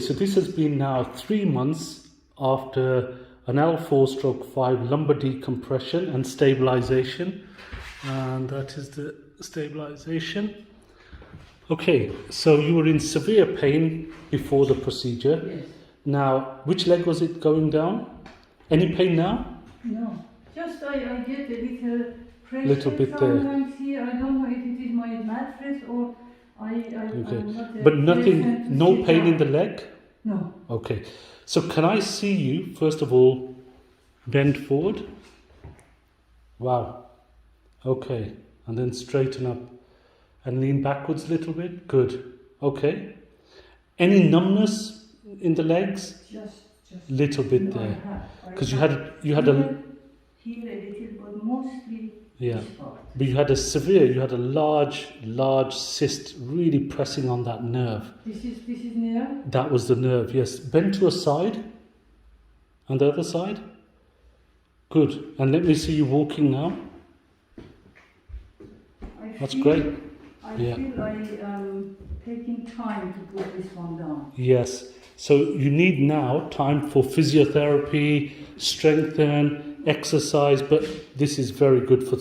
so this has been now 3 months after an L4/5 lumbar decompression and stabilisation. And that is the stabilisation. Okay, so you were in severe pain before the procedure. Yes. Now, which leg was it going down? Any pain now? No, just I get a little pressure Little bit there. sometimes here. I don't know if it is my mattress or Okay, I'm not a but nothing, patient to no sit pain in down. the leg? No. Okay, so can I see you, first of all, bend forward? Wow. Okay, and then straighten up and lean backwards a little bit. Good. Okay. Any numbness in the legs? Just Little bit no, there. I Because you have had a here a little, but mostly yeah, this part. but you had a large cyst really pressing on that nerve. This is near. That was the nerve, yes. Bend to a side. And the other side. Good. And let me see you walking now. That's great. I Yeah. feel I am taking time to put this one down. Yes. So you need now time for physiotherapy, strengthen, exercise, but this is very good for